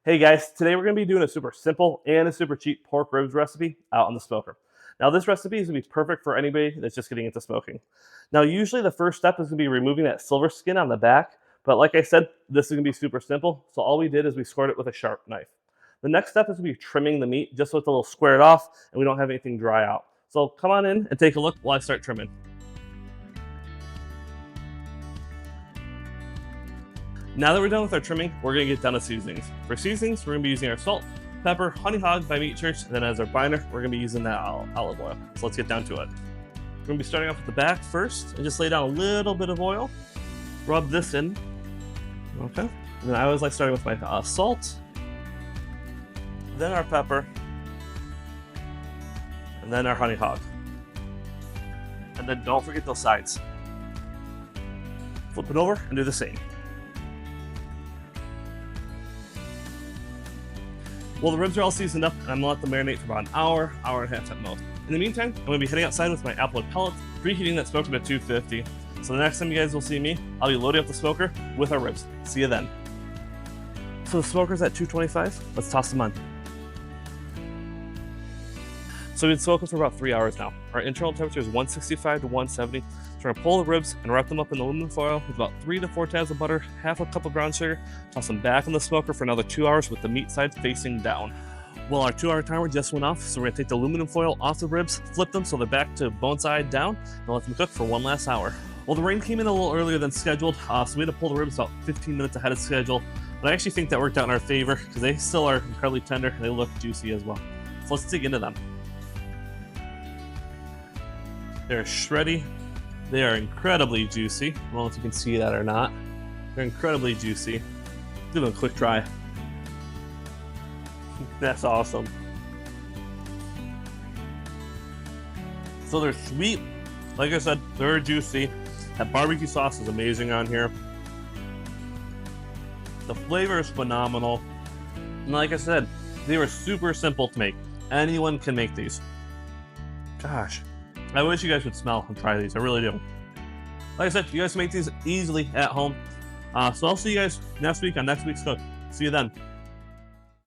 Hey guys, today we're going to be doing a super simple and a super cheap pork ribs recipe out on the smoker. Now this recipe is going to be perfect for anybody that's just getting into smoking. Now usually the first step is going to be removing that silver skin on the back, but like I said, this is going to be super simple, so all we did is we scored it with a sharp knife. The next step is going to be trimming the meat just so it's a little squared off and we don't have anything dry out. So come on in and take a look while I start trimming. Now that we're done with our trimming, we're going to get down to seasonings. For seasonings, we're going to be using our salt, pepper, honey hog by Meatistry, and then as our binder, we're going to be using that olive oil. So let's get down to it. We're going to be starting off with the back first, and just lay down a little bit of oil. Rub this in. Okay. And then I always like starting with my salt, then our pepper, and then our honey hog. And then don't forget those sides. Flip it over and do the same. Well, the ribs are all seasoned up, and I'm gonna let them marinate for about an hour, hour and a half at most. In the meantime, I'm gonna be heading outside with my applewood pellets, preheating that smoker to 250. So the next time you guys will see me, I'll be loading up the smoker with our ribs. See you then. So the smoker's at 225, let's toss them on. So we've been smoking for about 3 hours now. Our internal temperature is 165 to 170. So we're gonna pull the ribs and wrap them up in aluminum foil with about 3 to 4 tabs of butter, half a cup of brown sugar, toss them back in the smoker for another 2 hours with the meat side facing down. Well, our 2-hour timer just went off, so we're gonna take the aluminum foil off the ribs, flip them so they're back to bone side down, and let them cook for one last hour. Well, the rain came in a little earlier than scheduled, so we had to pull the ribs about 15 minutes ahead of schedule, but I actually think that worked out in our favor because they still are incredibly tender and they look juicy as well. So let's dig into them. They're shreddy. They are incredibly juicy. I don't know if you can see that or not. They're incredibly juicy. Give them a quick try. That's awesome. So they're sweet. Like I said, they're juicy. That barbecue sauce is amazing on here. The flavor is phenomenal. And like I said, they were super simple to make. Anyone can make these. Gosh. I wish you guys would smell and try these. I really do. Like I said, you guys can make these easily at home. So I'll see you guys next week on next week's cook. See you then.